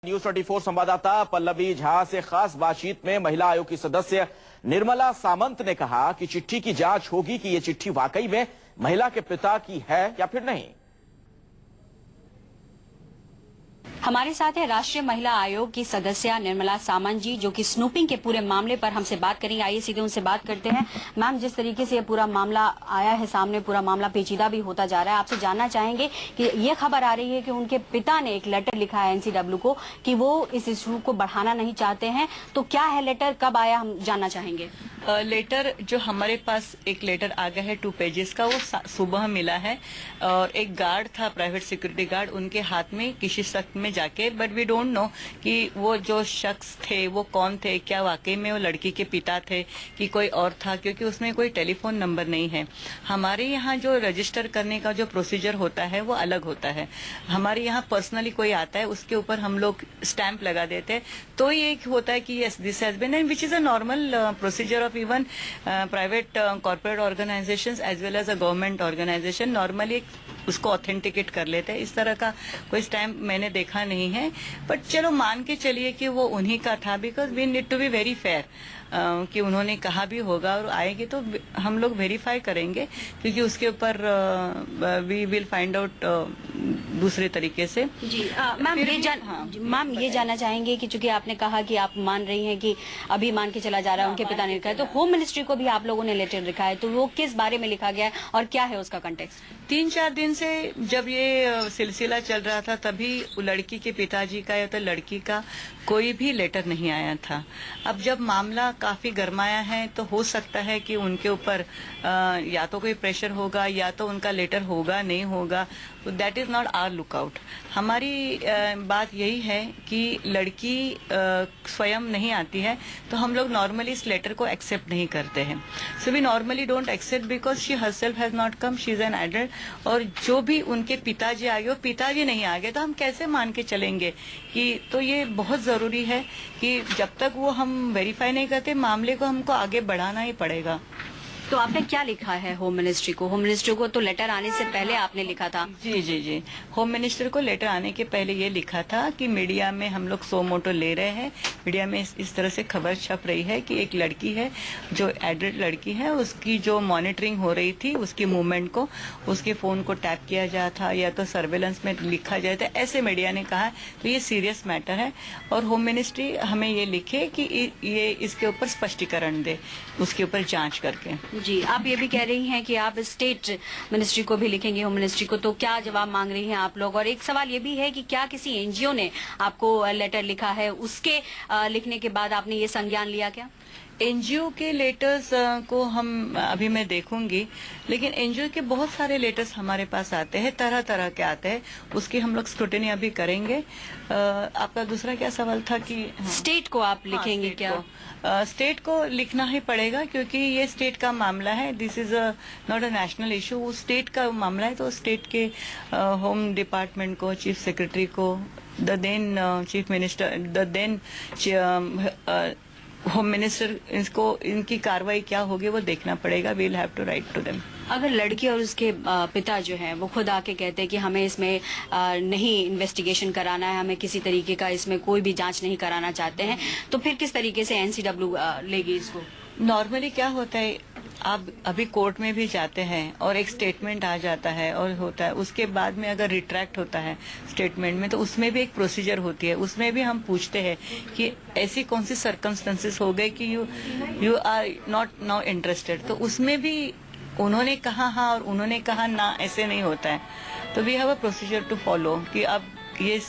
News 24 संवाददाता पल्लवी झा से खास बातचीत में महिला आयोग की सदस्य निर्मला सामंत ने कहा कि चिट्ठी की जांच होगी कि ये चिट्ठी वाकई में महिला के पिता की है या फिर नहीं। हमारे साथ है राष्ट्रीय महिला आयोग की सदस्य निर्मला सामंत जी, जो कि स्नूपिंग के पूरे मामले पर हमसे बात करेंगे। आइए सीधे उनसे बात करते हैं। मैम, जिस तरीके से ये पूरा मामला आया है सामने, पूरा मामला पेचीदा भी होता जा रहा है, आपसे जानना चाहेंगे कि ये खबर आ रही है कि उनके पिता ने एक लेटर लिखा है एनसीडब्ल्यू को कि वो इस इशू को बढ़ाना नहीं चाहते हैं। तो क्या है लेटर, कब आया, हम जानना चाहेंगे। लेटर जो हमारे पास एक लेटर आ गया है 2 पेजेस का, वो सुबह मिला है और एक गार्ड था, प्राइवेट सिक्योरिटी गार्ड, उनके हाथ में किसी शख्स में जाके, बट वी डोंट नो कि वो जो शख्स थे वो कौन थे, क्या वाकई में वो लड़की के पिता थे कि कोई और था, क्योंकि उसमें कोई टेलीफोन नंबर नहीं है। हमारे यहाँ जो रजिस्टर करने का जो प्रोसीजर होता है वो अलग होता है। हमारे यहाँ पर्सनली कोई आता है, उसके ऊपर हम लोग स्टैंप लगा देते हैं, तो ये होता है कि yes this has been, and which is a normal procedure of even private corporate organisations as well as a government organisation normally उसको ऑथेंटिकेट कर लेते हैं। इस तरह का कोई स्टैम्प मैंने देखा नहीं है, बट चलो मान के चलिए कि वो उन्हीं का था, because we need to be very fair कि उन्होंने कहा भी होगा और आएंगे तो हम लोग वेरीफाई करेंगे, क्योंकि उसके ऊपर वी विल फाइंड आउट दूसरे तरीके से। जी मैम, ये जानना चाहेंगे कि चूंकि आपने कहा कि आप मान रही हैं कि अभी मान के चला जा रहा है उनके पिता ने लिखा है, तो होम मिनिस्ट्री को भी आप लोगों ने लेटर लिखा है, तो वो किस बारे में लिखा गया है और क्या है उसका कंटेक्स्ट? 3-4 दिन से जब ये सिलसिला चल रहा था तभी लड़की के पिताजी का या तो लड़की का कोई भी लेटर नहीं आया था। अब जब मामला काफी गरमाया है तो हो सकता है कि उनके ऊपर या तो कोई प्रेशर होगा या तो उनका लेटर होगा नहीं होगा, that is not our lookout. हमारी बात यही है कि लड़की स्वयं नहीं आती है तो हम लोग नॉर्मली इस लेटर को एक्सेप्ट नहीं करते हैं। So we normally don't accept because she herself has not come, she is an adult, और जो भी उनके पिताजी आ गए, वो पिताजी नहीं आ गए तो हम कैसे मान के चलेंगे कि, तो ये बहुत जरूरी है कि जब तक वो हम वेरीफाई नहीं करते मामले को हमको आगे बढ़ाना ही पड़ेगा। तो आपने क्या लिखा है होम मिनिस्ट्री को? होम मिनिस्ट्री को तो लेटर आने से पहले आपने लिखा था। जी, होम मिनिस्टर को लेटर आने के पहले ये लिखा था कि मीडिया में हम लोग सो मोटो ले रहे हैं, मीडिया में इस तरह से खबर छप रही है कि एक लड़की है जो एडल्ट लड़की है, उसकी जो मॉनिटरिंग हो रही थी, उसकी मूवमेंट को, उसके फोन को टैप किया जाए था या तो सर्वेलेंस में लिखा जाए था, ऐसे मीडिया ने कहा। तो ये सीरियस मैटर है और होम मिनिस्ट्री हमें ये लिखे कि ये इसके ऊपर स्पष्टीकरण दे, उसके ऊपर जांच करके। जी, आप ये भी कह रही हैं कि आप स्टेट मिनिस्ट्री को भी लिखेंगे, होम मिनिस्ट्री को, तो क्या जवाब मांग रही हैं आप लोग? और एक सवाल ये भी है कि क्या किसी एनजीओ ने आपको लेटर लिखा है, उसके लिखने के बाद आपने ये संज्ञान लिया क्या? एनजीओ के लेटर्स को हम अभी मैं देखूंगी, लेकिन एनजीओ के बहुत सारे लेटर्स हमारे पास आते हैं, तरह तरह के आते हैं, उसकी हम लोग स्क्रूटिनी अभी करेंगे। आपका दूसरा क्या सवाल था कि स्टेट को आप लिखेंगे? क्या स्टेट को लिखना ही पड़ेगा क्योंकि ये स्टेट का मामला है, this is not a national issue, वो स्टेट का मामला है। तो स्टेट के होम डिपार्टमेंट को, चीफ सेक्रेटरी को, the then chief minister, the then home minister, इसको इनकी कार्रवाई क्या होगी वो देखना पड़ेगा। We will have to write to them. अगर लड़की और उसके पिता जो है वो खुद आके कहते हैं कि हमें इसमें नहीं इन्वेस्टिगेशन कराना है, हमें किसी तरीके का इसमें कोई भी जांच नहीं कराना चाहते हैं, तो फिर किस तरीके से एनसीडब्ल्यू लेगी इसको? नॉर्मली क्या होता है, आप अभी कोर्ट में भी जाते हैं और एक स्टेटमेंट आ जाता है और होता है, उसके बाद में अगर रिट्रैक्ट होता है स्टेटमेंट में तो उसमें भी एक प्रोसीजर होती है, उसमें भी हम पूछते हैं कि ऐसी कौन सी सर्कमस्टेंसेस हो गए कि you are not now interested, तो उसमें भी उन्होंने कहा हाँ और उन्होंने कहा ना, ऐसे नहीं होता है। तो we have a procedure to follow कि अब ये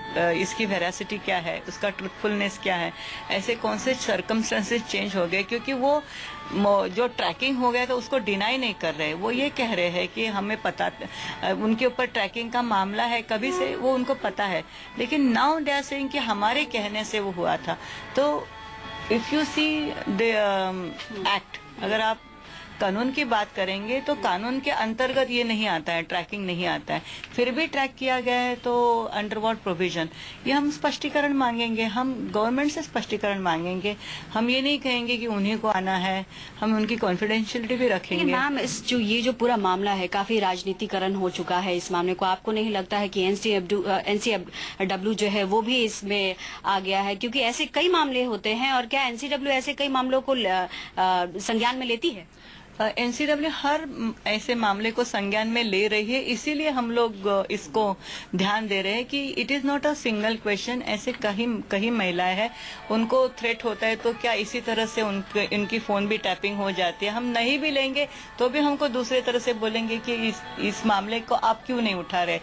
इसकी वेरासिटी क्या है, उसका ट्रूथफुलनेस क्या है, ऐसे कौन से सर्कमस्टेंसेस चेंज हो गए, क्योंकि वो जो ट्रैकिंग हो गया था उसको डिनाई नहीं कर रहे, वो ये कह रहे हैं कि हमें पता, उनके ऊपर ट्रैकिंग का मामला है कभी से, वो उनको पता है, लेकिन नाउ दे आर सेइंग कि हमारे कहने से वो हुआ था। तो if you see the act, अगर आप कानून की बात करेंगे तो कानून के अंतर्गत ये नहीं आता है, ट्रैकिंग नहीं आता है। फिर भी ट्रैक किया गया है तो अंडर व्हाट प्रोविजन, ये हम स्पष्टीकरण मांगेंगे, हम गवर्नमेंट से स्पष्टीकरण मांगेंगे। हम ये नहीं कहेंगे कि उन्हीं को आना है, हम उनकी कॉन्फिडेंशियलिटी भी रखेंगे। लेकिन मैम ये जो पूरा मामला है काफी राजनीतिकरण हो चुका है इस मामले को, आपको नहीं लगता है कि एनसीडब्ल्यू जो है वो भी इसमें आ गया है? क्योंकि ऐसे कई मामले होते हैं, और क्या एनसीडब्ल्यू ऐसे कई मामलों को संज्ञान में लेती है? एनसीडब्ल्यू हर ऐसे मामले को संज्ञान में ले रही है, इसीलिए हम लोग इसको ध्यान दे रहे हैं कि it is not a single question. ऐसे कई महिलाएं हैं, उनको थ्रेट होता है तो क्या इसी तरह से उनकी फोन भी टैपिंग हो जाती है। हम नहीं भी लेंगे तो भी हमको दूसरे तरह से बोलेंगे कि इस मामले को आप क्यों नहीं उठा रहे।